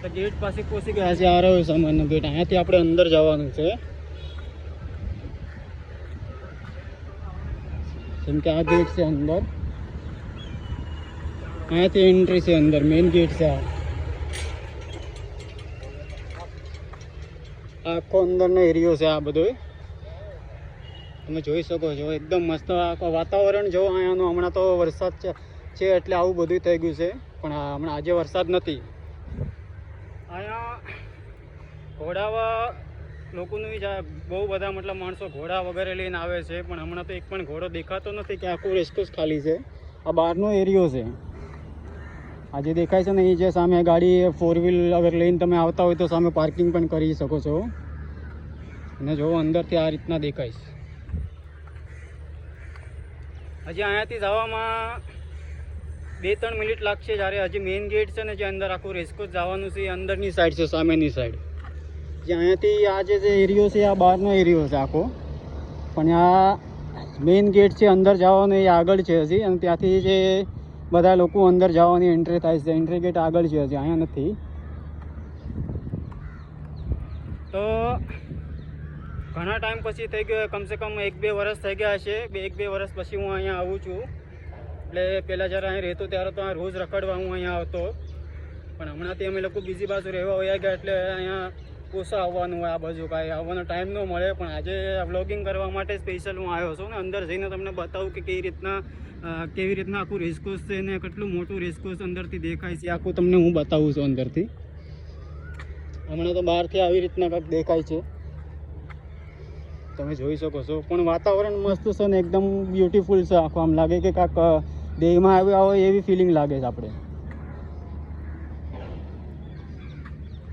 તો ગેટ પાસે પહોંચી ગયા છે. આ રહ્યો સામાનનો ગેટ. અહીંયાથી આપણે અંદર જવાનું છે. જેમ કે આ ગેટ છે અંદર. અહીંયાથી એન્ટ્રી છે અંદર. મેઇન ગેટ છે આ. આખો અંદરનો એરિયો છે આ બધો. તમે જોઈ શકો છો એકદમ મસ્ત આખો વાતાવરણ જો અહીંયાનું. હમણાં તો વરસાદ છે એટલે આવું બધું થઈ ગયું છે, પણ હમણાં આજે વરસાદ નથી. અહીંયા ઘોડાવા લોકોનું બહુ બધા મતલબ માણસો ઘોડા વગેરે લઈને આવે છે, પણ હમણાં તો એક પણ ઘોડો દેખાતો નથી કે આખું રેસકોર્સ ખાલી છે. આ બહારનો એરિયો છે. આજે દેખાય છે ને એ જે સામે ગાડી 4 વ્હીલ અગર લઈને તમે આવતા હોય તો સામે પાર્કિંગ પણ કરી શકો છો. અને જો અંદરથી આ રીતના દેખાય છે. હજી અહીંયાથી જવામાં 2-3 મિનિટ લાગશે. જ્યારે હજી મેઇન ગેટ છે ને જે અંદર આખું રેસકોર્સ જવાનું છે એ અંદરની સાઈડ છે, સામેની સાઈડ. જે અહીંયાથી આ જે એરિયો છે આ બહારનો એરિયો છે આખો, પણ આ મેઇન ગેટ છે અંદર જવાનું એ આગળ છે હજી. અને ત્યાંથી જે બધા લોકો અંદર જવાની એન્ટ્રી થાય છે, એન્ટ્રી ગેટ આગળ છે હજી, અહીંયા નથી. તો ઘણા ટાઈમ પછી થઈ ગયો, કમસે કમ 1-2 વર્ષ થઈ ગયા હશે. 1-2 વર્ષ પછી હું અહીંયા આવું છું. એટલે પહેલાં જ્યારે અહીં રહેતો ત્યારે તો આ રોજ રખડવા હું અહીંયા આવતો, પણ હમણાંથી અમે લોકો બીજી બાજુ રહેવા વયા ગયા એટલે અહીંયા ઓછા આવવાનું હોય. આ બાજુ કાંઈ આવવાનો ટાઈમ ન મળે. પણ આજે વ્લોગિંગ કરવા માટે સ્પેશિયલ હું આવ્યો છું ને અંદર જઈને તમને બતાવું કે કેવી રીતના આખું રેસકોર્સ છે ને કેટલું મોટું રેસકોર્સ અંદરથી દેખાય છે. આખું તમને હું બતાવું છું અંદરથી. હમણાં તો બહારથી આવી રીતના કંઈક દેખાય છે, તમે જોઈ શકો છો. પણ વાતાવરણ મસ્ત છે ને એકદમ બ્યુટીફુલ છે આખું. આમ લાગે કે કાંઈક દેહમાં આવ્યા હોય એવી ફિલિંગ લાગે છે આપણે.